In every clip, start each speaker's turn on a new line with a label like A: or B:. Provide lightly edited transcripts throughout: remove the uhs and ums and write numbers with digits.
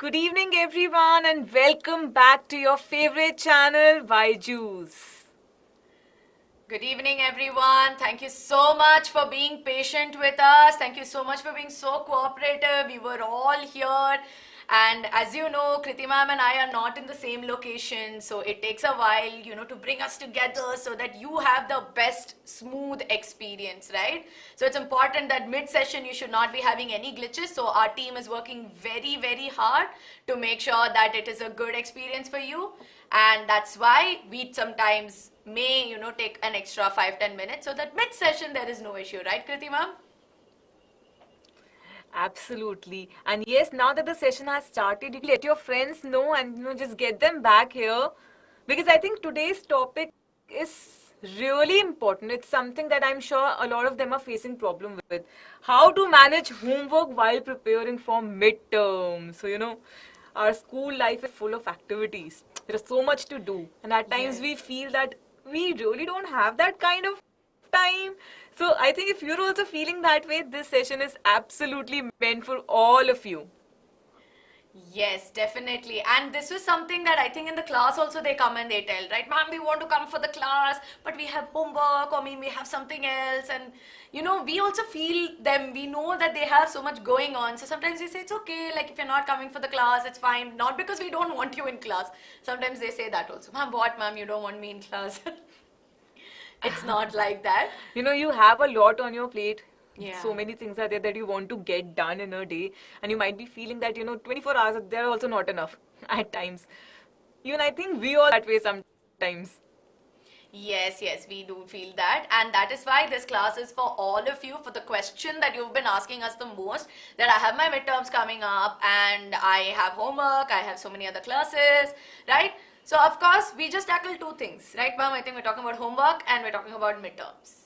A: Good evening, everyone, and welcome back to your favorite channel, BYJU'S.
B: Good evening, everyone. Thank you so much for being patient with us. Thank you so much for being so cooperative. We were all here. And as you know, Kriti Ma'am and I are not in the same location, so it takes a while, to bring us together so that you have the best smooth experience, right? So it's important that mid-session you should not be having any glitches. So our team is working very, very hard to make sure that it is a good experience for you. And that's why we sometimes may, take an extra 5-10 minutes so that mid-session there is no issue, right, Kriti Ma'am?
A: Absolutely. And yes, now that the session has started, you can let your friends know and just get them back here. Because I think today's topic is really important. It's something that I'm sure a lot of them are facing problem with. How to manage homework while preparing for midterm. So, our school life is full of activities. There's so much to do. And at times we
B: Yes.
A: feel that we really don't have that kind of time. So I think if you're also feeling that way, this session is absolutely meant for all of you.
B: Yes, definitely. And this was something that I think in the class also they come and they tell, right? Ma'am, we want to come for the class, but we have homework, or we have something else. And, we also feel them. We know that they have so much going on. So sometimes we say, it's okay, like if you're not coming for the class, it's fine. Not because we don't want you in class. Sometimes they say that also. Ma'am, what, ma'am? You don't want me in class. It's not like that.
A: You have a lot on your plate.
B: Yeah.
A: So many things are there that you want to get done in a day, and you might be feeling that 24 hours they're also not enough at times. Even I think we all that way sometimes.
B: Yes, yes, we do feel that. And that is why this class is for all of you, for the question that you've been asking us the most, that I have my midterms coming up and I have homework, I have so many other classes, right? So, of course, we just tackle two things, right, ma'am? I think we're talking about homework and we're talking about midterms.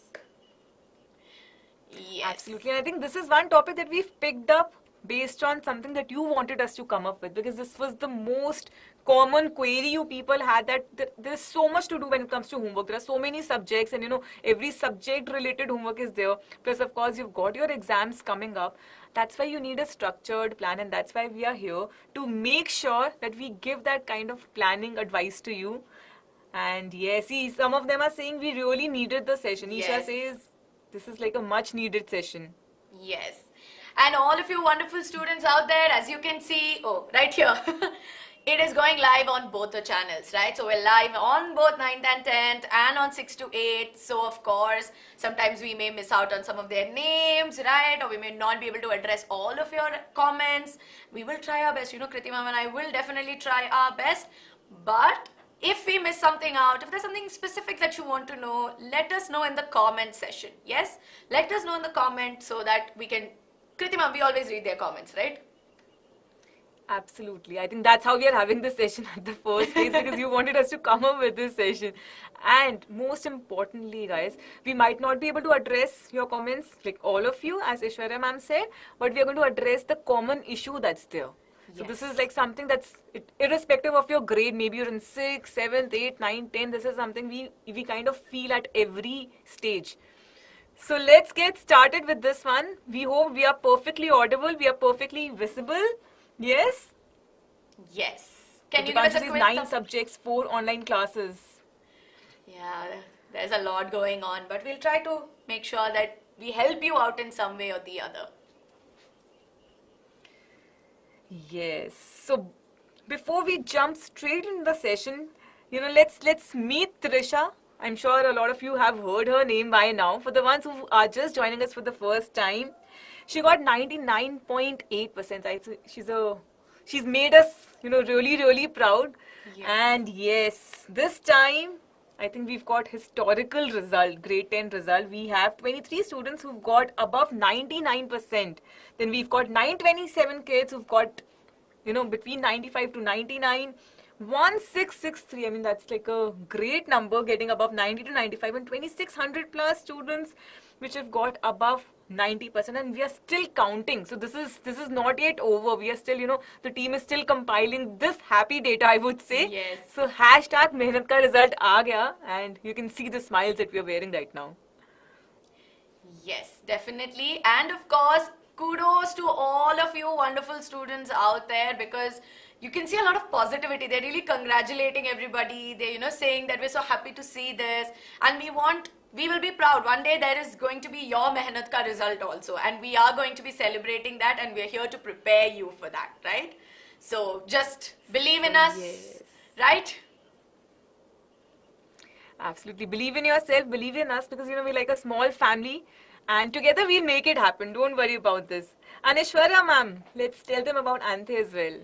B: Yes.
A: Absolutely. And I think this is one topic that we've picked up based on something that you wanted us to come up with, because this was the most common query you people had, that there's so much to do when it comes to homework. There are so many subjects, and every subject related homework is there. Plus, of course, you've got your exams coming up. That's why you need a structured plan, and that's why we are here to make sure that we give that kind of planning advice to you. And yes, see, some of them are saying we really needed the session. Isha
B: Yes.
A: says this is like a much needed session.
B: Yes. And all of you wonderful students out there, as you can see, right here, it is going live on both the channels, right? So we're live on both 9th and 10th and on 6 to 8. So of course, sometimes we may miss out on some of their names, right? Or we may not be able to address all of your comments. We will try our best. Kriti Ma'am and I will definitely try our best. But if we miss something out, if there's something specific that you want to know, let us know in the comment session. Yes? Let us know in the comment so that we can... Kriti Ma'am, we always read their comments, right?
A: Absolutely. I think that's how we are having this session at the first place, because you wanted us to come up with this session. And most importantly, guys, we might not be able to address your comments, like all of you, as Aishwarya ma'am said, but we are going to address the common issue that's there. So this is like something that's irrespective of your grade. Maybe you're in 6th, 7th, 8th, 9th, 10th. This is something we kind of feel at every stage. So let's get started with this one. We hope we are perfectly audible. We are perfectly visible. Yes?
B: Yes. Can you give us a
A: Dipanshu's
B: quick
A: 9 subjects, 4 online classes.
B: Yeah, there's a lot going on, but we'll try to make sure that we help you out in some way or the other.
A: Yes. So before we jump straight into the session, let's meet Trisha. I'm sure a lot of you have heard her name by now. For the ones who are just joining us for the first time, she got 99.8%. She's made us, really, really proud.
B: Yes.
A: And yes, this time I think we've got historical result, grade 10 result. We have 23 students who've got above 99%. Then we've got 927 kids who've got, between 95 to 99. 1663, I mean, that's like a great number, getting above 90 to 95, and 2600 plus students which have got above 90%, and we are still counting. So this is not yet over. We are still, the team is still compiling this happy data, I would say.
B: Yes.
A: So hashtag mehnat ka result aa gaya, and you can see the smiles that we are wearing right now.
B: Yes, definitely. And of course, kudos to all of you wonderful students out there, because you can see a lot of positivity. They're really congratulating everybody. They're, you know, saying that we're so happy to see this, and we will be proud. One day there is going to be your mehnat ka result also, and we are going to be celebrating that, and we're here to prepare you for that, right? So just believe in us,
A: Yes.
B: right?
A: Absolutely. Believe in yourself, believe in us, because you know we're like a small family and together we'll make it happen. Don't worry about this. And Aishwarya ma'am, let's tell them about ANTHE as well.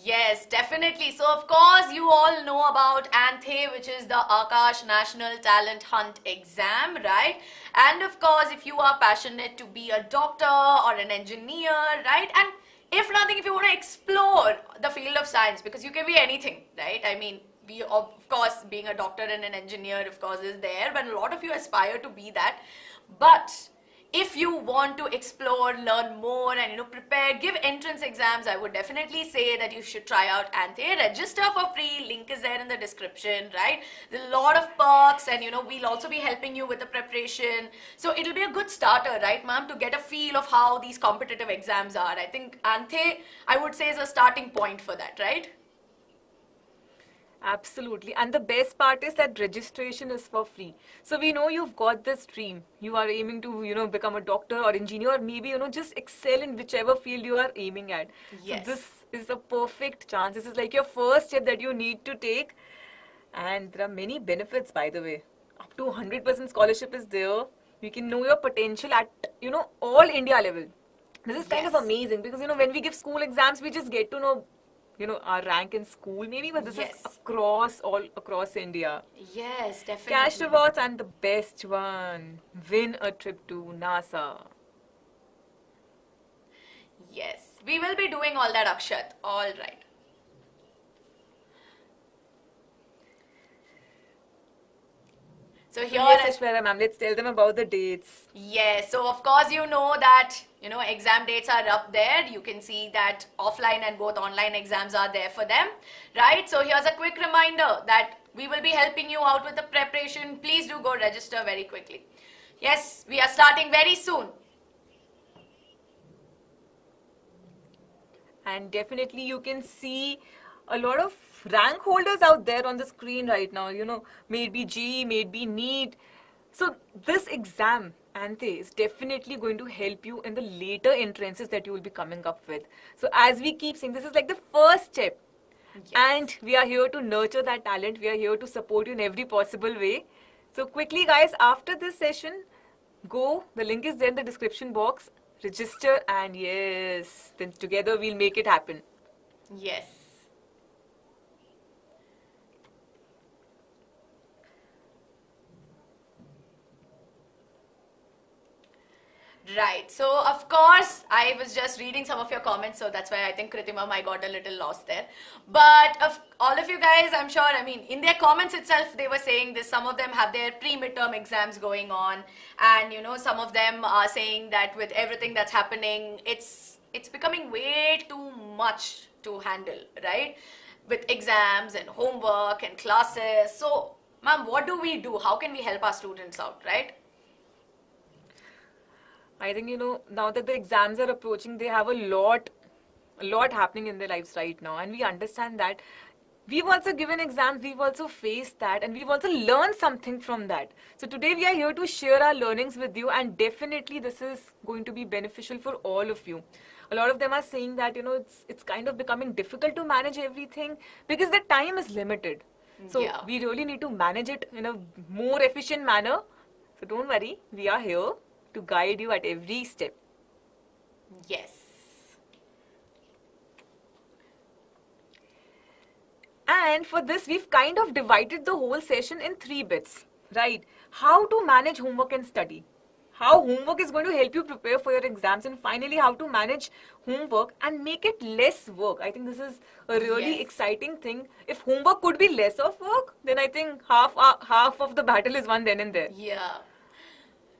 B: Yes, definitely. So, of course, you all know about ANTHE, which is the Aakash National Talent Hunt exam, right? And of course, if you are passionate to be a doctor or an engineer, right? And if nothing, if you want to explore the field of science, because you can be anything, right? I mean, we, of course, being a doctor and an engineer, of course, is there, but a lot of you aspire to be that. But if you want to explore, learn more, and, you know, prepare, give entrance exams, I would definitely say that you should try out ANTHE. Register for free. Link is there in the description, right? There's a lot of perks, and, you know, we'll also be helping you with the preparation. So it'll be a good starter, right, ma'am, to get a feel of how these competitive exams are. I think ANTHE, I would say, is a starting point for that, right?
A: Absolutely. And the best part is that registration is for free. So we know you've got this dream. You are aiming to, you know, become a doctor or engineer, or maybe, you know, just excel in whichever field you are aiming at.
B: Yes.
A: So this is a perfect chance. This is like your first step that you need to take. And there are many benefits, by the way. Up to 100% scholarship is there. You can know your potential at, you know, all India level. This is kind of
B: Yes.
A: amazing because, you know, when we give school exams, we just get to know, you know, our rank in school maybe, but this
B: Yes.
A: is all across India.
B: Yes, definitely.
A: Cash rewards, and the best one, win a trip to NASA.
B: Yes, we will be doing all that, Akshat. All right. So
A: So
B: here,
A: yes, Aishwarya ma'am, let's tell them about the dates.
B: yes, so of course you know that, you know, exam dates are up there. You can see that offline and both online exams are there for them, right? So here's a quick reminder that we will be helping you out with the preparation. Please do go register very quickly. Yes, we are starting very soon.
A: And definitely you can see a lot of rank holders out there on the screen right now, you know, may it be G, may it be NEET. So this exam, ANTHE, is definitely going to help you in the later entrances that you will be coming up with. So as we keep saying, this is like the first step.
B: Yes.
A: And we are here to nurture that talent. We are here to support you in every possible way. So quickly guys, after this session, go, the link is there in the description box, register, and yes, then together we'll make it happen.
B: Yes. Right. So, of course, I was just reading some of your comments, so that's why I think, Kriti Ma'am, I got a little lost there. But of all of you guys, I'm sure, I mean, in their comments itself, they were saying this. Some of them have their pre-midterm exams going on, and, you know, some of them are saying that with everything that's happening, it's becoming way too much to handle, right? With exams and homework and classes. So, ma'am, what do we do? How can we help our students out, right?
A: I think, you know, now that the exams are approaching, they have a lot happening in their lives right now. And we understand that. We've also given exams, we've also faced that, and we've also learned something from that. So today we are here to share our learnings with you, and definitely this is going to be beneficial for all of you. A lot of them are saying that, you know, it's kind of becoming difficult to manage everything because the time is limited. So
B: Yeah.
A: we really need to manage it in a more efficient manner. So don't worry, we are here to guide you at every step.
B: Yes.
A: And for this, we've kind of divided the whole session in 3 bits, right? How to manage homework and study. How homework is going to help you prepare for your exams, and finally how to manage homework and make it less work. I think this is a really
B: Yes.
A: exciting thing. If homework could be less of work, then I think half of the battle is won then and there.
B: Yeah.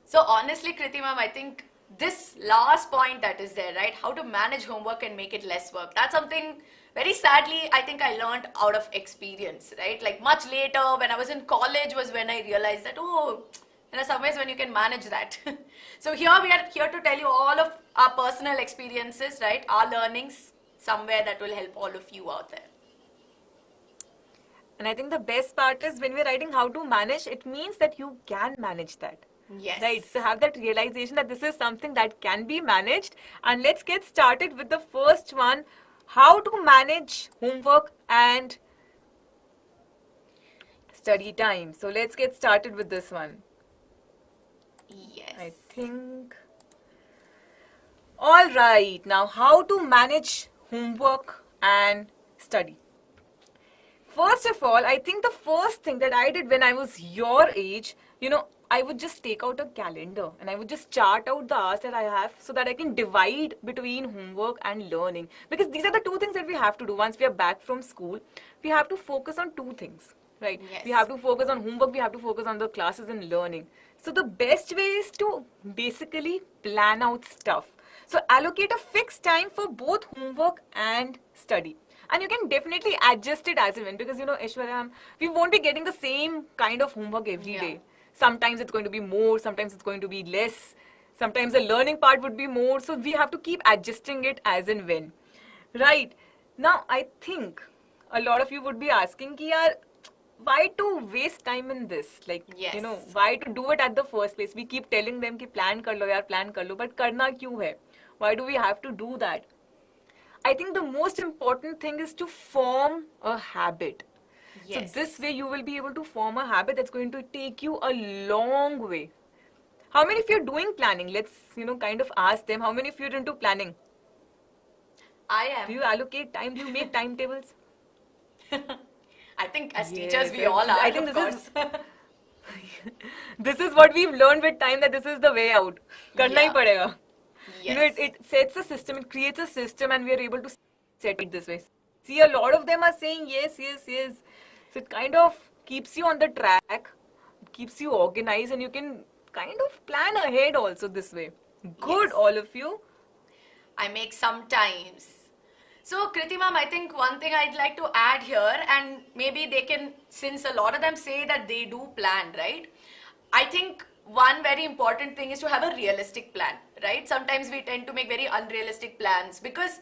B: So honestly, Kriti Ma'am, I think this last point that is there, right? How to manage homework and make it less work. That's something very sadly I think I learned out of experience, right? Like much later when I was in college was when I realized that, oh, there are some ways when you can manage that. So here we are here to tell you all of our personal experiences, right? Our learnings, somewhere that will help all of you out there.
A: And I think the best part is when we're writing how to manage, it means that you can manage that.
B: Yes.
A: Right. So have that realization that this is something that can be managed. And let's get started with the first one, how to manage homework and study time. So let's get started with this one.
B: Yes.
A: I think. All right. Now, how to manage homework and study. First of all, I think the first thing that I did when I was your age, I would just take out a calendar and I would just chart out the hours that I have so that I can divide between homework and learning. Because these are the two things that we have to do. Once we are back from school, we have to focus on two things, right?
B: Yes.
A: We have to focus on homework, we have to focus on the classes and learning. So the best way is to basically plan out stuff. So allocate a fixed time for both homework and study. And you can definitely adjust it as and when, because Aishwarya, we won't be getting the same kind of homework every day. Sometimes it's going to be more, sometimes it's going to be less, sometimes the learning part would be more. So we have to keep adjusting it as and when. Right. Now, I think a lot of you would be asking, ki yaar, why to waste time in this? Like,
B: Yes.
A: why to do it at the first place? We keep telling them ki plan kar lo yaar, plan kar lo, but karna kyun hai? Why do we have to do that? I think the most important thing is to form a habit.
B: Yes.
A: So this way you will be able to form a habit that's going to take you a long way. How many of you are doing planning? Let's, kind of ask them. How many of you are into planning?
B: I am.
A: Do you allocate time? Do you make timetables?
B: I think as
A: Yes,
B: teachers we all are.
A: I think
B: of
A: this
B: course.
A: this is what we've learned with time, that this is the way out. Karna hi
B: Yeah.
A: padega.
B: Yes.
A: It sets a system, it creates a system, and we are able to set it this way. See, a lot of them are saying yes, yes, yes. So it kind of keeps you on the track, keeps you organized, and you can kind of plan ahead also this way. Good,
B: Yes.
A: all of you.
B: I make sometimes. So, Kriti Ma'am, I think one thing I'd like to add here, and maybe they can, since a lot of them say that they do plan, right? I think one very important thing is to have a realistic plan, right? Sometimes we tend to make very unrealistic plans because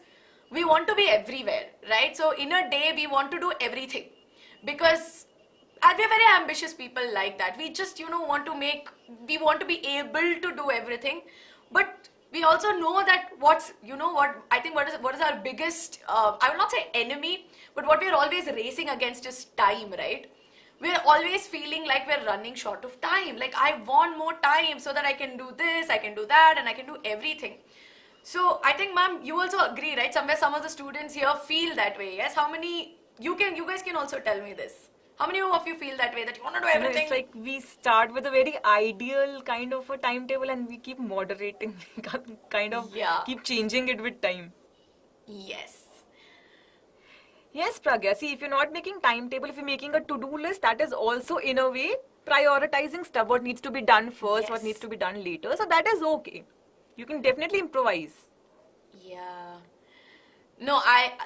B: we want to be everywhere, right? So, in a day, we want to do everything because we're very ambitious people like that. We just, want to we want to be able to do everything, but we also know that I think what is our biggest, I will not say enemy, but what we're always racing against is time, right? We're always feeling like we're running short of time. Like, I want more time so that I can do this, I can do that, and I can do everything. So I think, ma'am, you also agree, right? Somewhere some of the students here feel that way, yes? How many, you guys can also tell me this. How many of you feel that way, that you want to do everything?
A: It's like we start with a very ideal kind of a timetable and we keep moderating, kind of keep changing it with time.
B: Yes.
A: Yes, Pragya. See, if you're not making timetable, if you're making a to-do list, that is also in a way prioritizing stuff, what needs to be done first, what needs to be done later. So that is okay. You can definitely improvise.
B: Yeah. No,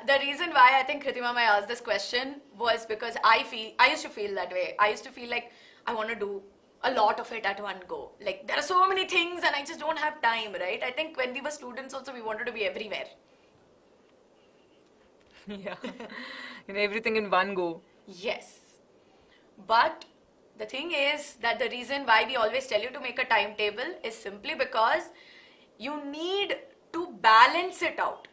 B: the reason why I think Kriti Ma'am I asked this question was because I used to feel that way. I used to feel like I want to do a lot of it at one go. Like, there are so many things and I just don't have time, right? I think when we were students also, we wanted to be everywhere.
A: Yeah. Everything in one go.
B: Yes. But the thing is that the reason why we always tell you to make a timetable is simply because you need to balance it out.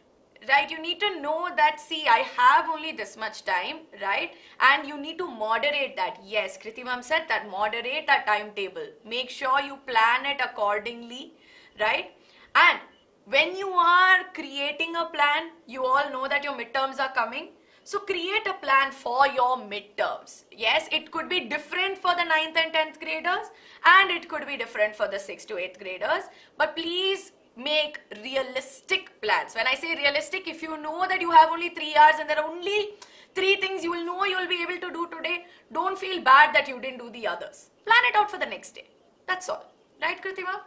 B: Right, you need to know that, see, I have only this much time, right? And you need to moderate that. Yes, Kriti Ma'am said that, moderate that timetable. Make sure you plan it accordingly, right? And when you are creating a plan, you all know that your midterms are coming. So create a plan for your midterms. Yes, it could be different for the 9th and 10th graders, and it could be different for the 6th to 8th graders. But please make realistic plans. When I say realistic, if you know that you have only 3 hours and there are only 3 things you will know you will be able to do today, don't feel bad that you didn't do the others. Plan it out for the next day. That's all. Right, Kriti Ma'am?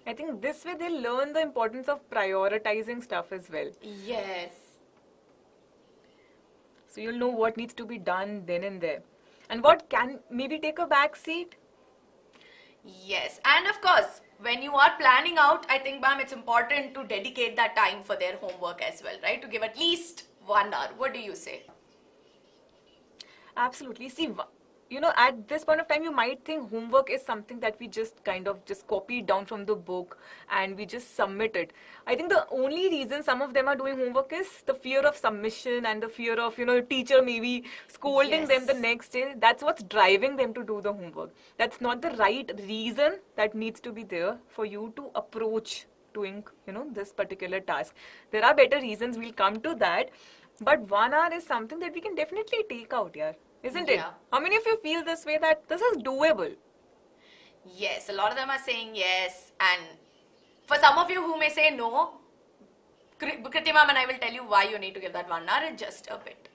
A: I think this way they'll learn the importance of prioritizing stuff as well.
B: Yes.
A: So you'll know what needs to be done then and there. And what can maybe take a back seat.
B: Yes. And of course, when you are planning out, I think, ma'am, it's important to dedicate that time for their homework as well, right? To give at least 1 hour. What do you say?
A: Absolutely. See, at this point of time, you might think homework is something that we just kind of just copy down from the book and we just submit it. I think the only reason some of them are doing homework is the fear of submission and the fear of, teacher maybe scolding them the
B: Yes.
A: next day. That's what's driving them to do the homework. That's not the right reason that needs to be there for you to approach doing, this particular task. There are better reasons. We'll come to that. But 1 hour is something that we can definitely take out, yeah. Isn't it?
B: Yeah.
A: How many of you feel this way that this is doable?
B: Yes, a lot of them are saying yes. And for some of you who may say no, Kriti Ma'am and I will tell you why you need to give that 1 hour in just a bit.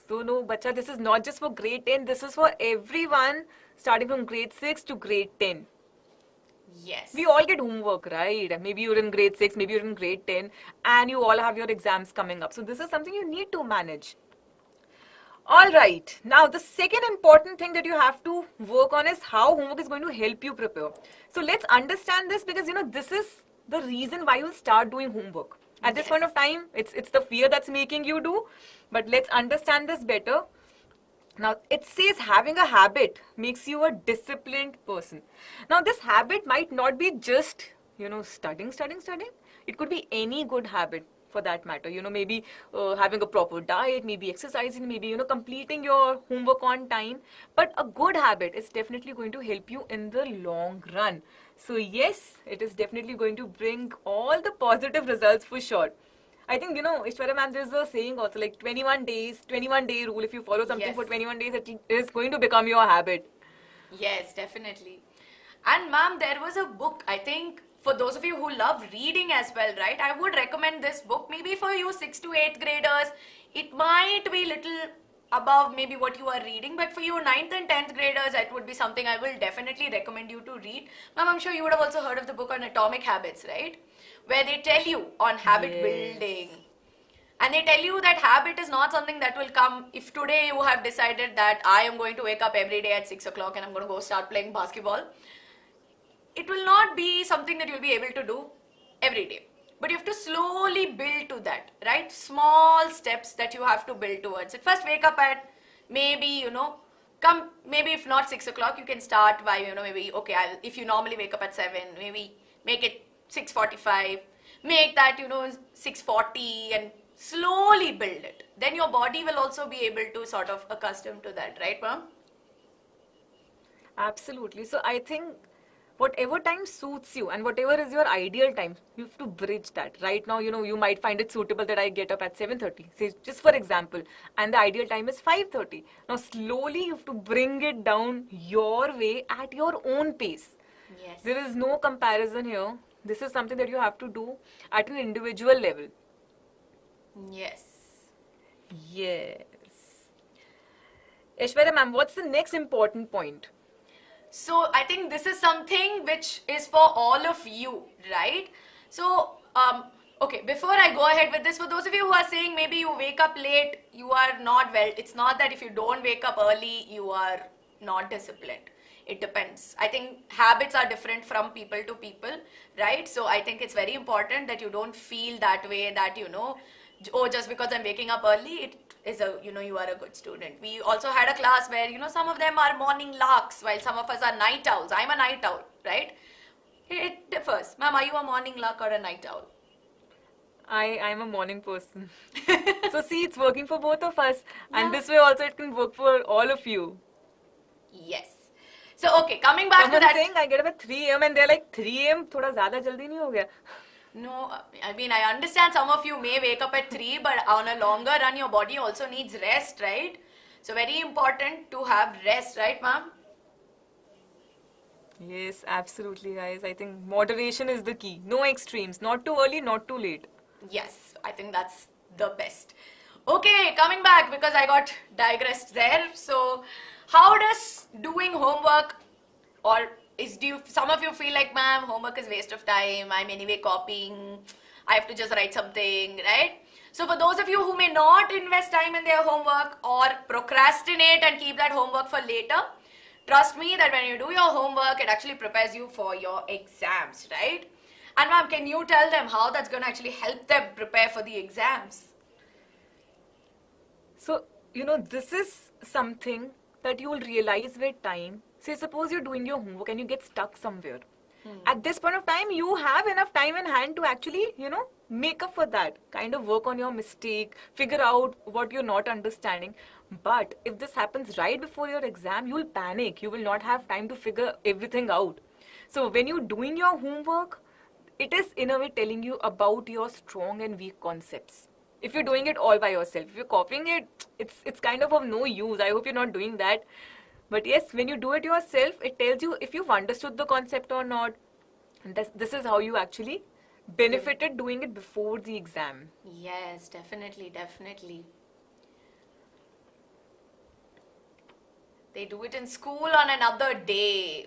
A: So no, bacha, this is not just for grade 10. This is for everyone starting from grade 6 to grade 10.
B: Yes.
A: We all get homework, right? Maybe you're in grade 6, maybe you're in grade 10, and you all have your exams coming up. So this is something you need to manage. All right. Now, the second important thing that you have to work on is how homework is going to help you prepare. So let's understand this because, this is the reason why you'll start doing homework. At this
B: Yes.
A: point of time, it's the fear that's making you do. But let's understand this better. Now, it says having a habit makes you a disciplined person. Now, this habit might not be just, studying. It could be any good habit for that matter. Maybe having a proper diet, maybe exercising, maybe, completing your homework on time. But a good habit is definitely going to help you in the long run. So, yes, it is definitely going to bring all the positive results for sure. I think, Aishwarya ma'am, there's a saying also like 21 days, 21-day rule. If you follow something
B: Yes.
A: for 21 days, it is going to become your habit.
B: Yes, definitely. And ma'am, there was a book, I think, for those of you who love reading as well, right? I would recommend this book. Maybe for you 6th to 8th graders, it might be little above maybe what you are reading, but for you 9th and 10th graders, it would be something I will definitely recommend you to read. Ma'am, I'm sure you would have also heard of the book on atomic habits, right? Where they tell you on habit
A: Yes.
B: building. And they tell you that habit is not something that will come if today you have decided that I am going to wake up every day at 6 o'clock and I'm going to go start playing basketball. It will not be something that you'll be able to do every day. But you have to slowly build to that, right? Small steps that you have to build towards it. First, wake up at maybe, maybe if not 6 o'clock, you can start by, maybe, okay, if you normally wake up at 7, maybe make it 6:45, make that, 6:40 and slowly build it. Then your body will also be able to sort of accustom to that, right, ma'am?
A: Absolutely. So I think whatever time suits you and whatever is your ideal time, you have to bridge that. Right now, you might find it suitable that I get up at 7:30, say just for example, and the ideal time is 5:30. Now slowly you have to bring it down your way at your own pace.
B: Yes.
A: There is no comparison here. This is something that you have to do at an individual level.
B: Yes.
A: Yes. Aishwarya ma'am, what's the next important point?
B: So I think this is something which is for all of you, right? So, okay, before I go ahead with this, for those of you who are saying maybe you wake up late, you are not well. It's not that if you don't wake up early, you are not disciplined. It depends. I think habits are different from people to people, right? So I think it's very important that you don't feel that way that, oh, just because I'm waking up early, it is you are a good student. We also had a class where, some of them are morning larks while some of us are night owls. I'm a night owl, right? It differs. Ma'am, are you a morning lark or a night owl?
A: I'm a morning person. So see, it's working for both of us.
B: Yeah.
A: And this way also it can work for all of you.
B: Yes. So, okay, coming back
A: Someone
B: to that.
A: saying I get up at 3 a.m. and they're like 3 a.m. thoda zyada jaldi nahi ho gaya.
B: No, I mean, I understand some of you may wake up at 3, but on a longer run, your body also needs rest, right? So, very important to have rest, right, ma'am?
A: Yes, absolutely, guys. I think moderation is the key. No extremes. Not too early, not too late.
B: Yes, I think that's the best. Okay, coming back because I got digressed there. So, how does doing homework or some of you feel like, ma'am, homework is waste of time, I'm anyway copying, I have to just write something, right? So for those of you who may not invest time in their homework or procrastinate and keep that homework for later, Trust me that when you do your homework, it actually prepares you for your exams, right? And ma'am, can you tell them how that's going to actually help them prepare for the exams?
A: So, this is something that you will realize with time. Say, suppose you're doing your homework and you get stuck somewhere. At this point of time, you have enough time in hand to actually, make up for that. Kind of work on your mistake, figure out what you're not understanding. But if this happens right before your exam, you will panic. You will not have time to figure everything out. So, when you're doing your homework, it is in a way telling you about your strong and weak concepts. If you're doing it all by yourself, if you're copying it, it's kind of no use. I hope you're not doing that. But yes, when you do it yourself, it tells you if you've understood the concept or not. And this is how you actually benefited doing it before the exam.
B: Yes, definitely, definitely. They do it in school on another day.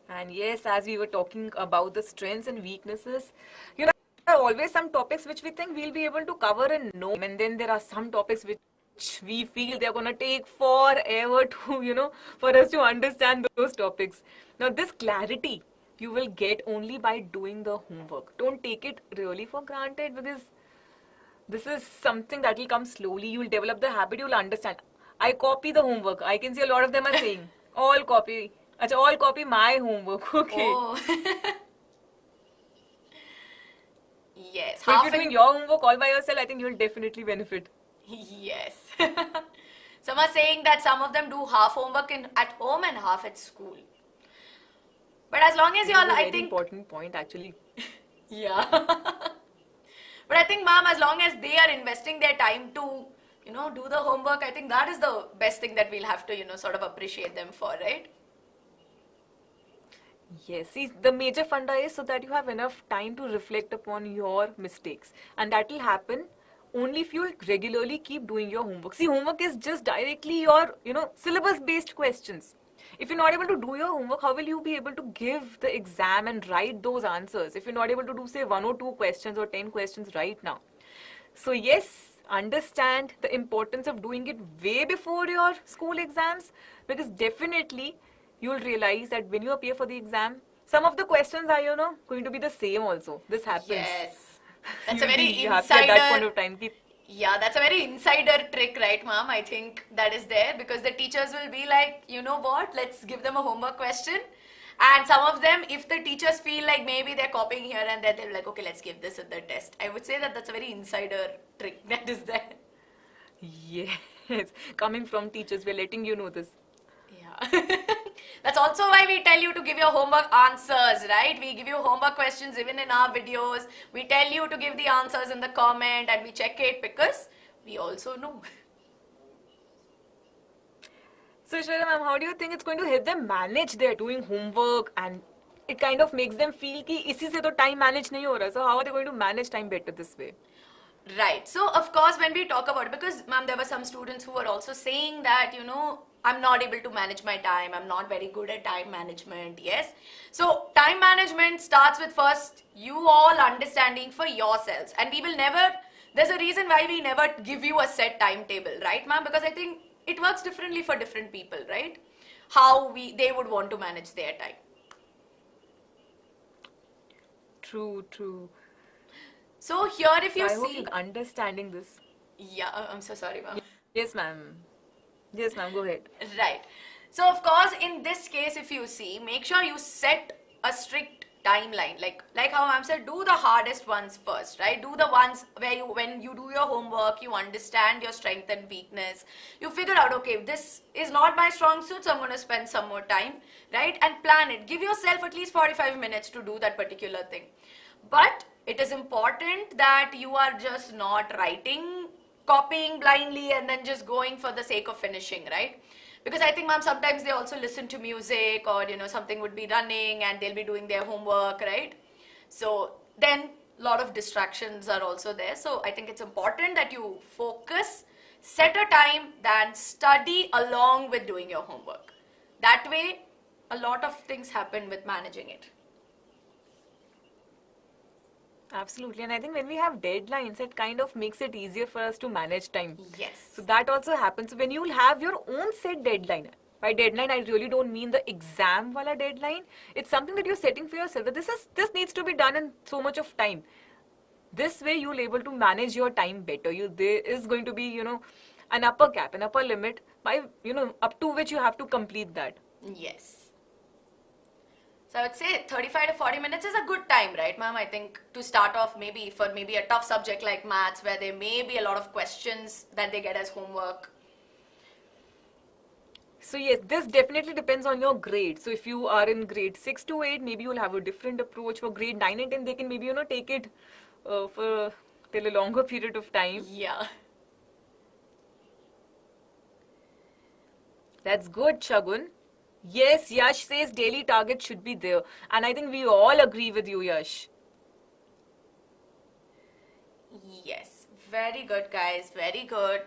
A: And yes, as we were talking about the strengths and weaknesses, there are always some topics which we think we'll be able to cover in no time. And then there are some topics which we feel they're going to take forever to, for us to understand those topics. Now, this clarity you will get only by doing the homework. Don't take it really for granted, because this is something that will come slowly. You will develop the habit, you will understand. I copy the homework. I can see a lot of them are saying, all copy. Acha, all copy my homework. Okay.
B: Oh. Yes.
A: So if you're doing your homework all by yourself, I think you'll definitely benefit.
B: Yes. Some are saying that some of them do half homework at home and half at school. But as long as
A: This
B: you're,
A: is a
B: I
A: very
B: think,
A: important point actually.
B: yeah. But I think, ma'am, as long as they are investing their time to, do the homework, I think that is the best thing that we'll have to, sort of appreciate them for, right?
A: Yes, see, the major funda is so that you have enough time to reflect upon your mistakes. And that will happen only if you regularly keep doing your homework. See, homework is just directly your, syllabus-based questions. If you're not able to do your homework, how will you be able to give the exam and write those answers? If you're not able to do, say, 1 or 2 questions or 10 questions right now. So yes, understand the importance of doing it way before your school exams, because definitely you'll realize that when you appear for the exam, some of the questions are, going to be the same also. This happens.
B: Yes. That's a very
A: You happy at that point of time.
B: Yeah, that's a very insider trick, right, ma'am? I think that is there because the teachers will be like, you know what, let's give them a homework question. And some of them, if the teachers feel like maybe they're copying here and there, they're like, okay, let's give this at the test. I would say that that's a very insider trick that is there.
A: Yes, coming from teachers, we're letting you know this.
B: Yeah. That's also why we tell you to give your homework answers, right? We give you homework questions even in our videos. We tell you to give the answers in the comment and we check it because we also know.
A: So, Aishwarya ma'am, how do you think it's going to help them manage their doing homework, and it kind of makes them feel कि इसी से तो time manage नहीं हो रहा. So, how are they going to manage time better this way?
B: Right. So, of course, when we talk about it, because, ma'am, there were some students who were also saying that, I'm not able to manage my time. I'm not very good at time management. Yes. So, time management starts with first you all understanding for yourselves. And we will never, there's a reason why we never give you a set timetable, right, ma'am? Because I think it works differently for different people, right? How they would want to manage their time.
A: True, true.
B: So here if you
A: I
B: see...
A: hope you're understanding this.
B: Yeah, I'm so sorry, ma'am.
A: Yes, ma'am. Yes, ma'am, go ahead.
B: Right. So, of course, in this case, if you see, make sure you set a strict timeline. Like how ma'am said, do the hardest ones first, right? Do the ones where when you do your homework, you understand your strength and weakness. You figure out, okay, this is not my strong suit, so I'm going to spend some more time, right? And plan it. Give yourself at least 45 minutes to do that particular thing. But it is important that you are just not writing, copying blindly and then just going for the sake of finishing, right? Because I think, ma'am, sometimes they also listen to music or, something would be running and they'll be doing their homework, right? So then a lot of distractions are also there. So I think it's important that you focus, set a time, then study along with doing your homework. That way, a lot of things happen with managing it.
A: Absolutely. And I think when we have deadlines, it kind of makes it easier for us to manage time. So
B: Yes.
A: that also happens. So when you'll have your own set deadline, by deadline I really don't mean the exam wala deadline. It's something that you're setting for yourself. That this needs to be done in so much of time. This way you'll able to manage your time better. There is going to be, an upper cap, an upper limit by, up to which you have to complete that.
B: Yes. So I would say 35 to 40 minutes is a good time, right, ma'am? I think to start off maybe for maybe a tough subject like maths where there may be a lot of questions that they get as homework.
A: So yes, this definitely depends on your grade. So if you are in grade 6 to 8, maybe you'll have a different approach. For grade 9 and 10, they can maybe, take it for till a longer period of time.
B: Yeah.
A: That's good, Shagun. Yes, Yash says daily target should be there. And I think we all agree with you, Yash.
B: Yes. Very good, guys. Very good.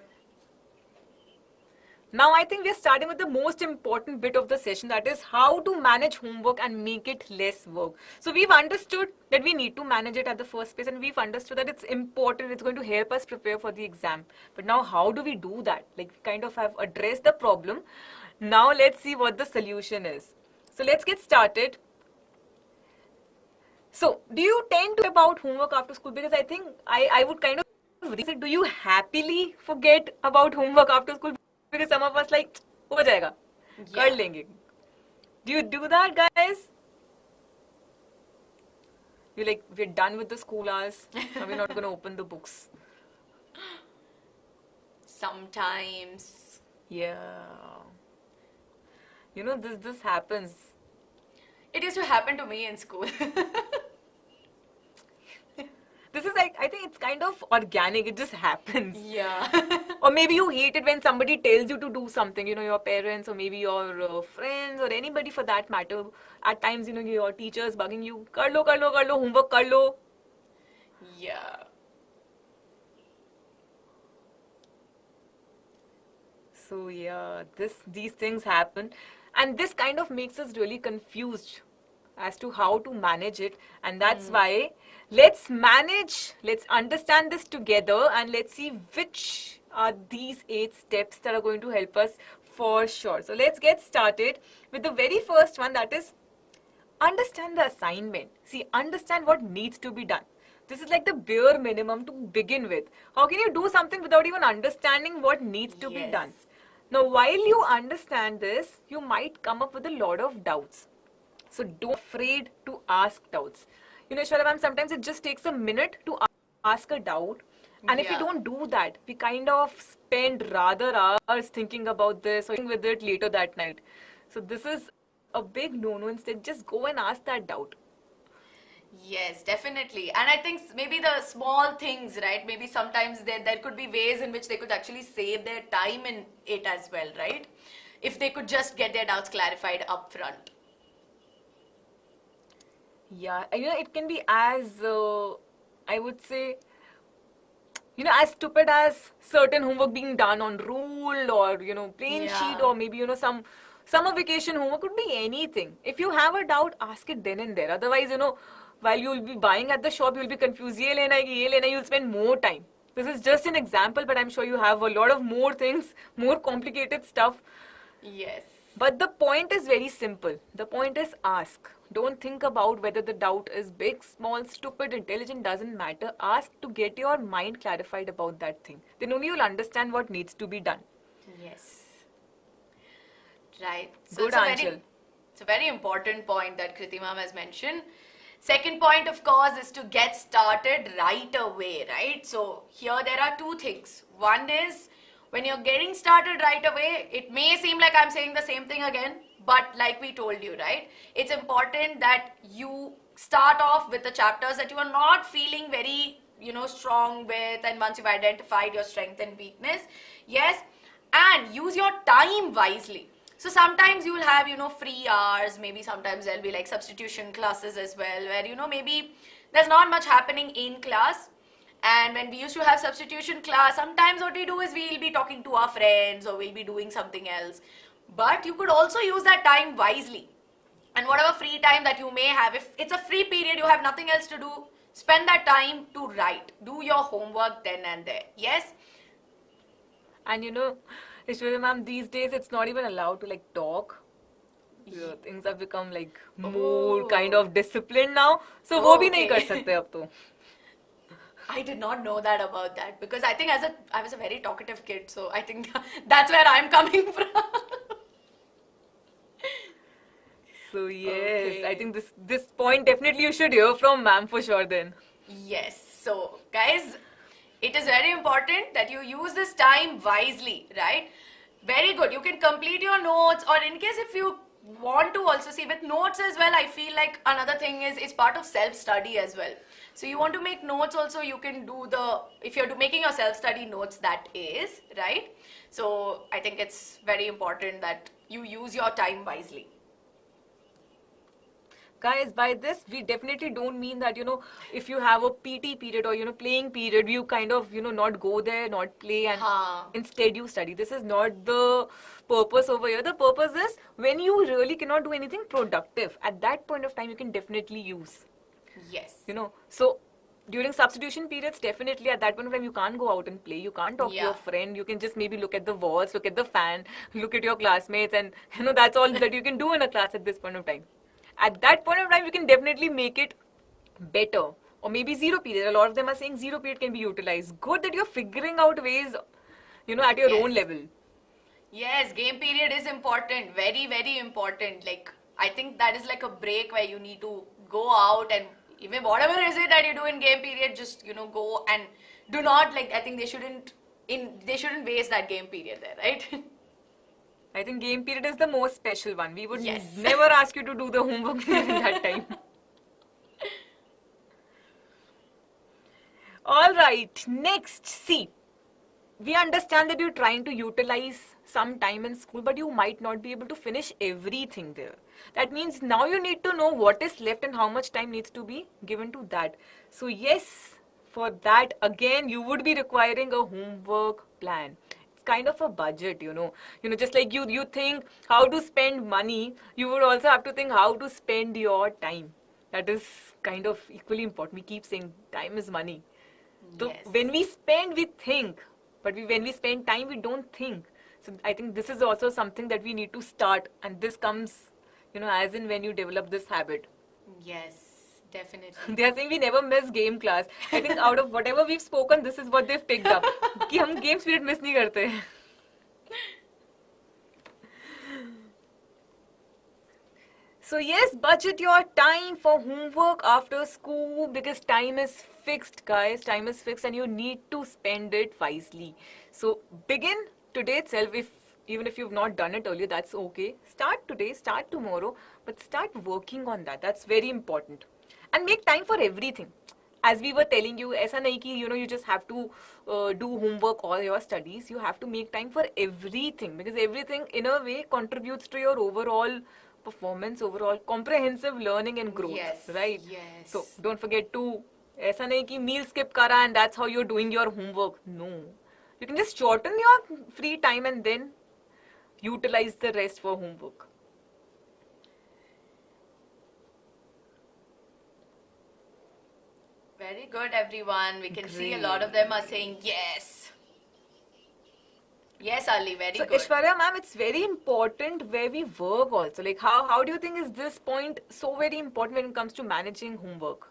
A: Now I think we're starting with the most important bit of the session, that is how to manage homework and make it less work. So we've understood that we need to manage it at the first place, and we've understood that it's important, it's going to help us prepare for the exam. But now how do we do that? Like, we kind of have addressed the problem. Now let's see what the solution is. So let's get started. So do you tend to about homework after school? Because I think I would kind of raise it. Do you happily forget about homework after school? Because some of us like, हो जाएगा, कर लेंगे. Do you do that, guys? You're like, we're done with the school hours. Now we're not going to open the books.
B: Sometimes.
A: Yeah. This happens.
B: It used to happen to me in school.
A: This is like, I think it's kind of organic. It just happens.
B: Yeah.
A: Or maybe you hate it when somebody tells you to do something, your parents or maybe your friends or anybody for that matter. At times, your teachers bugging you, kar lo, homework kar lo.
B: Yeah.
A: So yeah, these things happen. And this kind of makes us really confused as to how to manage it. And that's why let's understand this together, and let's see which are these 8 steps that are going to help us for sure. So let's get started with the very first one, that is understand the assignment. See, understand what needs to be done. This is like the bare minimum to begin with. How can you do something without even understanding what needs to be done? Now, while you understand this, you might come up with a lot of doubts. So don't be afraid to ask doubts. Aishwarya ma'am, sometimes it just takes a minute to ask a doubt. And if we don't do that, we kind of spend rather hours thinking about this or with it later that night. So this is a big no-no. Instead, just go and ask that doubt.
B: Yes, definitely. And I think maybe the small things, right? Maybe sometimes there could be ways in which they could actually save their time in it as well, right? If they could just get their doubts clarified up front.
A: Yeah, it can be as, I would say, as stupid as certain homework being done on rule or, plain sheet, or maybe, some summer vacation homework. Could be anything. If you have a doubt, ask it then and there. Otherwise, while you'll be buying at the shop, you'll be confused. Ye lena hai ki ye lena hai, you'll spend more time. This is just an example, but I'm sure you have a lot of more things, more complicated stuff.
B: Yes.
A: But the point is very simple. The point is ask. Don't think about whether the doubt is big, small, stupid, intelligent, doesn't matter. Ask to get your mind clarified about that thing. Then only you'll understand what needs to be done.
B: Yes. Right. So
A: Good answer.
B: It's a very important point that Kriti Ma'am has mentioned. Second point, of course, is to get started right away, right? So here there are 2 things. One is, when you're getting started right away, it may seem like I'm saying the same thing again, but like we told you, right? It's important that you start off with the chapters that you are not feeling very, strong with, and once you've identified your strength and weakness, yes, and use your time wisely. So sometimes you will have, free hours, maybe sometimes there'll be like substitution classes as well, where, maybe there's not much happening in class. And when we used to have substitution class, sometimes what we do is we'll be talking to our friends or we'll be doing something else. But you could also use that time wisely. And whatever free time that you may have, if it's a free period, you have nothing else to do, spend that time to write. Do your homework then and there. Yes?
A: And Aishwarya ma'am, these days it's not even allowed to like talk. Things have become like more kind
B: Oh.
A: of disciplined now. So वो भी नहीं
B: Okay.
A: कर सकते अब तो.
B: I did not know that about that, because I think I was a very talkative kid, so I think that's where I'm coming from.
A: So yes,
B: Okay.
A: I think this point definitely you should hear from ma'am for sure then.
B: Yes. So, guys, it is very important that you use this time wisely, right? Very good. You can complete your notes, or in case if you want to also see with notes as well, I feel like another thing is it's part of self-study as well. So you want to make notes also, you can do if you're making your self-study notes, that is, right? So I think it's very important that you use your time wisely.
A: Guys, by this we definitely don't mean that if you have a PT period or playing period, you kind of not go there, not play, and
B: Haan.
A: instead you study. This is not the purpose over here. The purpose is when you really cannot do anything productive, at that point of time you can definitely use.
B: Yes.
A: So during substitution periods, definitely at that point of time you can't go out and play, you can't talk to your friend, you can just maybe look at the walls, look at the fan, look at your classmates, and that's all that you can do in a class at this point of time. At that point of time you can definitely make it better. Or maybe zero period, a lot of them are saying zero period can be utilized. Good that you're figuring out ways at your own level.
B: Yes, game period is important. Very, very important. Like, I think that is like a break where you need to go out, and even whatever is it that you do in game period, just, go and do not, like, I think they shouldn't waste that game period there, right?
A: I think game period is the most special one. We would
B: Yes.
A: never ask you to do the homework during that time. Alright, next, see. We understand that you're trying to utilize some time in school, but you might not be able to finish everything there. That means now you need to know what is left and how much time needs to be given to that. So yes, for that, again, you would be requiring a homework plan. It's kind of a budget, just like you think how to spend money, you would also have to think how to spend your time. That is kind of equally important. We keep saying time is money. So
B: Yes.
A: when we spend, we think, but when we spend time, we don't think. So I think this is also something that we need to start, and this comes, as in when you develop this habit.
B: Yes, definitely.
A: They are saying we never miss game class. I think out of whatever we've spoken, this is what they've picked up. कि हम game period miss नहीं करते. So yes, budget your time for homework after school, because time is fixed, guys. Time is fixed and you need to spend it wisely. So begin today itself. Even if you've not done it earlier, that's okay. Start today, start tomorrow, but start working on that. That's very important. And make time for everything. As we were telling you, ऐसा नहीं कि you just have to do homework or your studies. You have to make time for everything, because everything in a way contributes to your overall performance, overall comprehensive learning and growth.
B: Yes,
A: right?
B: yes.
A: So don't forget to, ऐसा नहीं कि meal skip करा and that's how you're doing your homework. No. You can just shorten your free time and then utilize the rest for homework.
B: Very good, everyone. We can see a lot of them are saying yes. Yes, Ali, very
A: So
B: good.
A: Aishwarya ma'am, it's very important where we work also. Like how do you think is this point so very important when it comes to managing homework?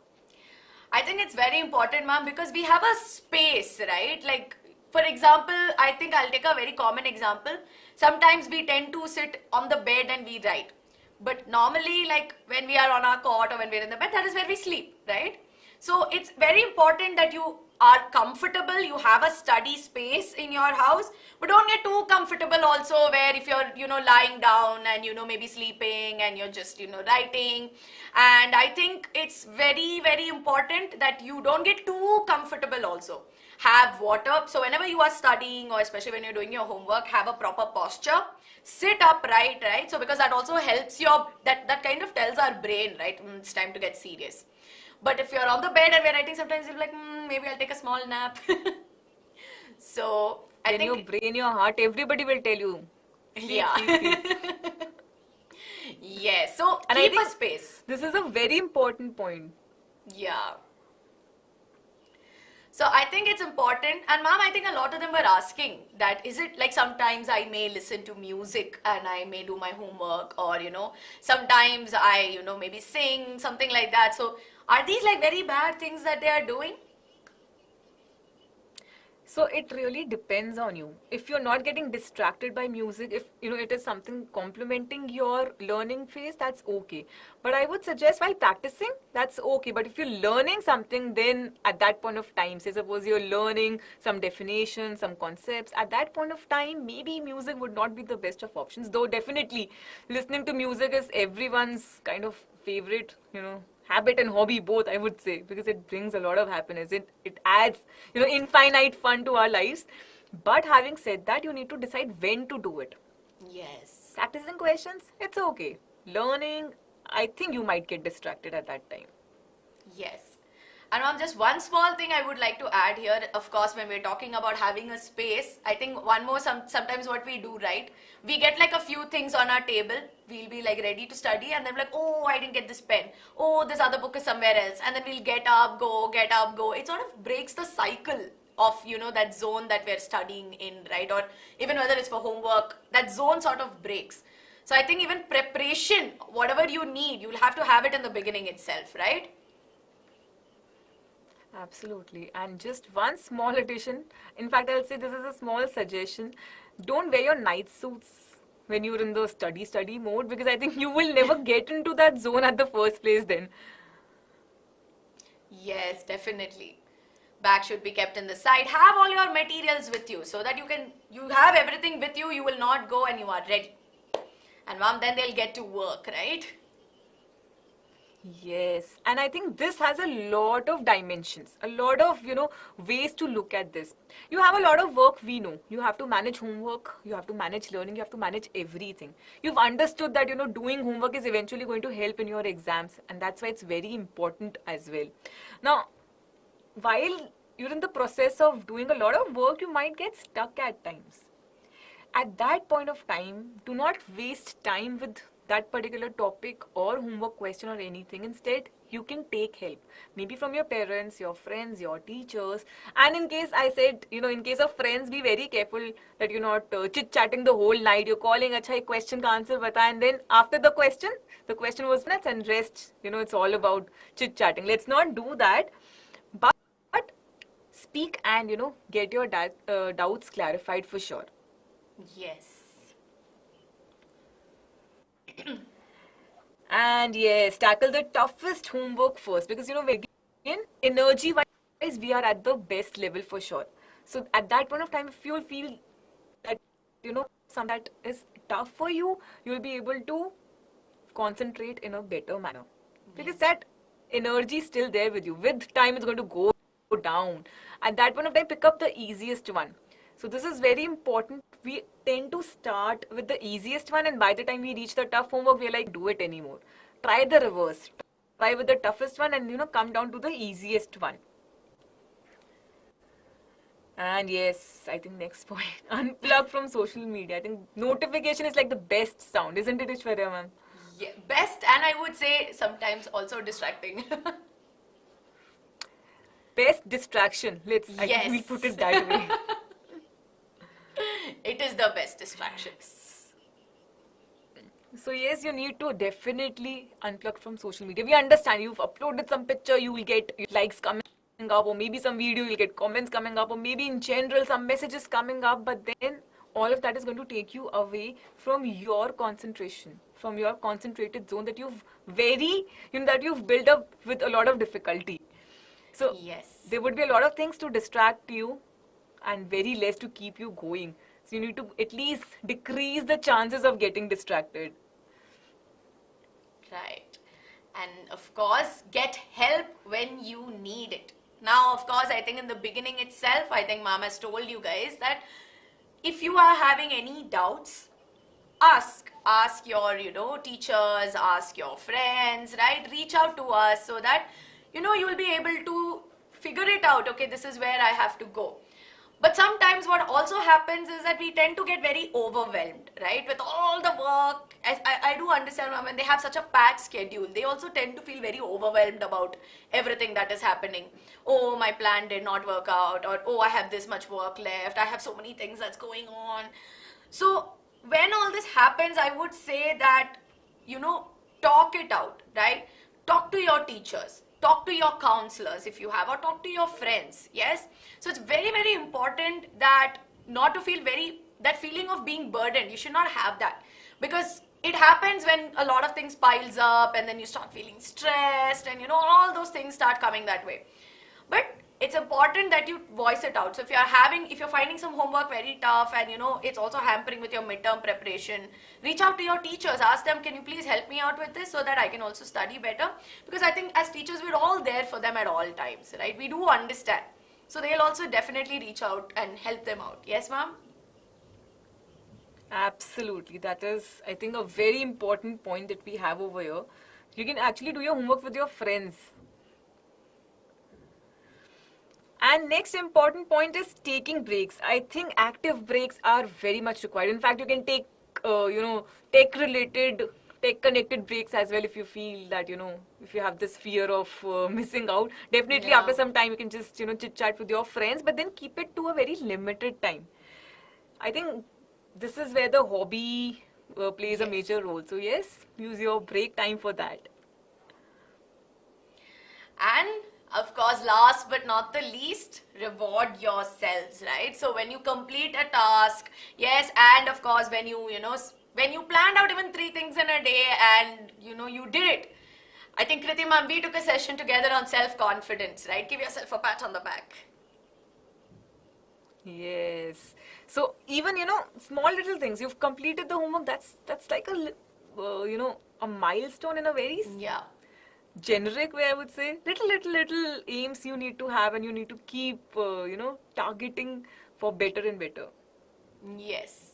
B: I think it's very important, ma'am, because we have a space, right? Like, for example, I think I'll take a very common example. Sometimes we tend to sit on the bed and we write. But normally, like when we are on our cot or when we're in the bed, that is where we sleep, right? So it's very important that you are comfortable, you have a study space in your house, but don't get too comfortable also where if you're, lying down and, maybe sleeping and you're just, writing. And I think it's very, very important that you don't get too comfortable also. Have water. So whenever you are studying, or especially when you're doing your homework, have a proper posture. Sit upright, right? So because that also helps that kind of tells our brain, right? It's time to get serious. But if you're on the bed and we're writing, sometimes you're like, maybe I'll take a small nap. So I think
A: your brain, your heart, everybody will tell you.
B: Yeah.
A: Sleep.
B: Yes. So
A: And
B: keep
A: I think
B: a space.
A: this is a very important point.
B: Yeah. So I think it's important. And ma'am, I think a lot of them were asking that, is it like sometimes I may listen to music and I may do my homework, or, sometimes I, maybe sing, something like that. So are these like very bad things that they are doing?
A: So it really depends on you. If you're not getting distracted by music, if it is something complementing your learning phase, that's okay. But I would suggest while practicing, that's okay. But if you're learning something, then at that point of time, say suppose you're learning some definitions, some concepts, at that point of time, maybe music would not be the best of options. Though definitely listening to music is everyone's kind of favorite, habit and hobby both, I would say, because it brings a lot of happiness. It adds infinite fun to our lives. But having said that, you need to decide when to do it.
B: Yes.
A: Practicing questions, it's okay. Learning, I think you might get distracted at that time.
B: Yes. And on just one small thing I would like to add here, of course, when we're talking about having a space, I think one more, sometimes what we do, right? We get like a few things on our table. We'll be like ready to study, and then we're like, oh, I didn't get this pen. Oh, this other book is somewhere else. And then we'll get up, go, get up, go. It sort of breaks the cycle of, that zone that we're studying in, right? Or even whether it's for homework, that zone sort of breaks. So I think even preparation, whatever you need, you'll have to have it in the beginning itself, right?
A: Absolutely. And just one small addition. In fact, I'll say this is a small suggestion. Don't wear your night suits when you're in the study mode, because I think you will never get into that zone at the first place then.
B: Yes, definitely. Bag should be kept in the side. Have all your materials with you so that you have everything with you. You will not go and you are ready. And mom, then they'll get to work, right?
A: Yes, and I think this has a lot of dimensions, a lot of, ways to look at this. You have a lot of work, we know. You have to manage homework, you have to manage learning, you have to manage everything. You've understood that, doing homework is eventually going to help in your exams, and that's why it's very important as well. Now, while you're in the process of doing a lot of work, you might get stuck at times. At that point of time, do not waste time with that particular topic or homework question or anything. Instead, you can take help. Maybe from your parents, your friends, your teachers. And in case I said, in case of friends, be very careful that you're not chit-chatting the whole night. You're calling, acha, ek question ka answer bata. And then after the question was minutes and rest, it's all about chit-chatting. Let's not do that. But speak and, get your doubts clarified for sure.
B: Yes.
A: And yes, tackle the toughest homework first, because again, energy wise, we are at the best level for sure. So at that point of time, if you feel that some that is tough for you, you'll be able to concentrate in a better manner, because that energy is still there with you. With time, it's going to go down. At that point of time, pick up the easiest one. So this is very important. We tend to start with the easiest one, and by the time we reach the tough homework, we're like, do it anymore. Try the reverse. Try with the toughest one and come down to the easiest one. And yes, I think next point, unplug from social media. I think notification is like the best sound, isn't it, Aishwarya ma'am?
B: Yeah, best, and I would say sometimes also distracting.
A: Best distraction. I think we'll put it that way.
B: It is the best distraction.
A: So yes, you need to definitely unplug from social media. We understand you've uploaded some picture, you will get likes coming up, or maybe some video, you'll get comments coming up, or maybe in general some messages coming up, but then all of that is going to take you away from your concentration, from your concentrated zone that that you've built up with a lot of difficulty. So there would be a lot of things to distract you and very less to keep you going. So you need to at least decrease the chances of getting distracted.
B: Right. And of course, get help when you need it. Now, of course, I think in the beginning itself, I think Mom has told you guys that if you are having any doubts, ask your, teachers, ask your friends, right? Reach out to us so that, you will be able to figure it out. Okay, this is where I have to go. But sometimes what also happens is that we tend to get very overwhelmed, right? With all the work. I do understand when they have such a packed schedule, they also tend to feel very overwhelmed about everything that is happening. Oh, my plan did not work out, or oh, I have this much work left, I have so many things that's going on. So when all this happens, I would say that, talk it out, right? Talk to your teachers, talk to your counselors if you have, or talk to your friends. Yes, so it's very, very important that not to feel that feeling of being burdened. You should not have that, because it happens when a lot of things piles up, and then you start feeling stressed, and all those things start coming that way. But it's important that you voice it out. So if you're finding some homework very tough, and it's also hampering with your midterm preparation, reach out to your teachers, ask them, can you please help me out with this so that I can also study better? Because I think as teachers, we're all there for them at all times, right? We do understand. So they'll also definitely reach out and help them out. Yes, ma'am?
A: Absolutely. That is, I think, a very important point that we have over here. You can actually do your homework with your friends. And next important point is taking breaks. I think active breaks are very much required. In fact, you can take, tech-related, tech-connected breaks as well if you feel that, if you have this fear of missing out. Definitely
B: Yeah.
A: after some time, you can just, chit-chat with your friends, but then keep it to a very limited time. I think this is where the hobby plays a
B: Yes.
A: major role. So yes, use your break time for that.
B: And of course, last but not the least, reward yourselves, right? So when you complete a task, yes, and of course when when you planned out even 3 things in a day, and you did it. I think Kriti Ma'am, we took a session together on self-confidence, right? Give yourself a pat on the back.
A: Yes. So even small little things. You've completed the homework. That's like a milestone in a very
B: Yeah.
A: generic way, I would say. Little aims you need to have, and you need to keep targeting for better and better.
B: Yes.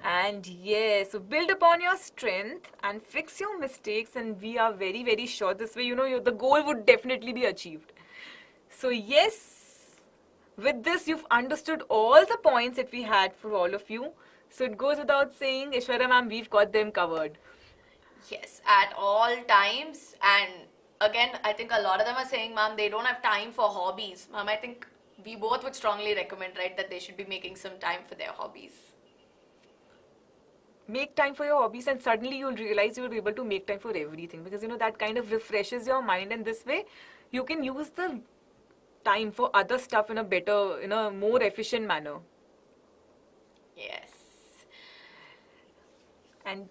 A: And yes, so build upon your strength and fix your mistakes, and we are very, very sure this way, the goal would definitely be achieved. So yes, with this, you've understood all the points that we had for all of you. So it goes without saying, Aishwarya ma'am, we've got them covered.
B: Yes, at all times. And again, I think a lot of them are saying, ma'am, they don't have time for hobbies. Ma'am, I think we both would strongly recommend, right, that they should be making some time for their hobbies.
A: Make time for your hobbies, and suddenly you'll realize you'll be able to make time for everything, because that kind of refreshes your mind, and this way you can use the time for other stuff in a more efficient manner.
B: Yes.
A: And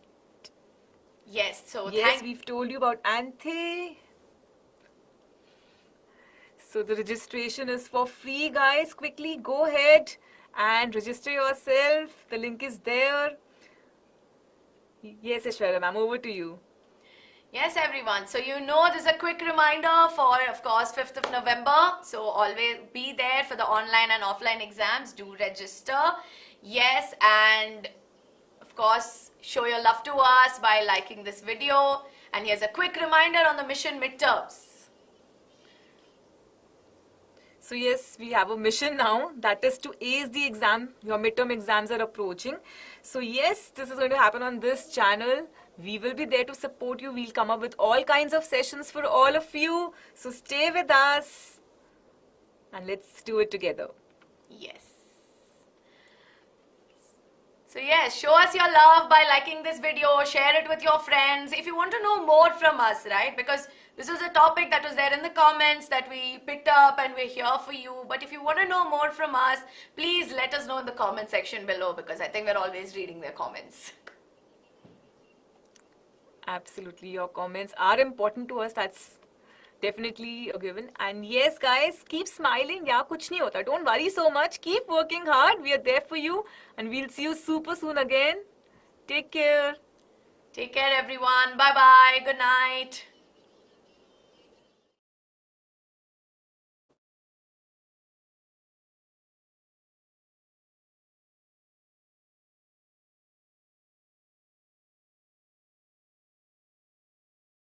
B: yes, so
A: yes, we've told you about ANTHE. So the registration is for free, guys. Quickly go ahead and register yourself. The link is there. Yes, Aishwarya ma'am, over to you.
B: Yes, everyone. So this is a quick reminder for, of course, 5th of November. So always be there for the online and offline exams. Do register. Yes, and of course, show your love to us by liking this video. And here's a quick reminder on the mission midterms.
A: So yes, we have a mission now, that is to ace the exam. Your midterm exams are approaching. So yes, this is going to happen on this channel. We will be there to support you. We'll come up with all kinds of sessions for all of you. So stay with us and let's do it together.
B: Yes. So yes, show us your love by liking this video, share it with your friends. If you want to know more from us, right? Because this was a topic that was there in the comments that we picked up, and we're here for you. But if you want to know more from us, please let us know in the comment section below, because I think we're always reading their comments.
A: Absolutely, your comments are important to us. That's definitely a given. And yes, guys, keep smiling. Yeah, kuch nahi hota. Don't worry so much. Keep working hard. We are there for you, and we'll see you super soon again. Take care.
B: Take care, everyone. Bye-bye. Good night.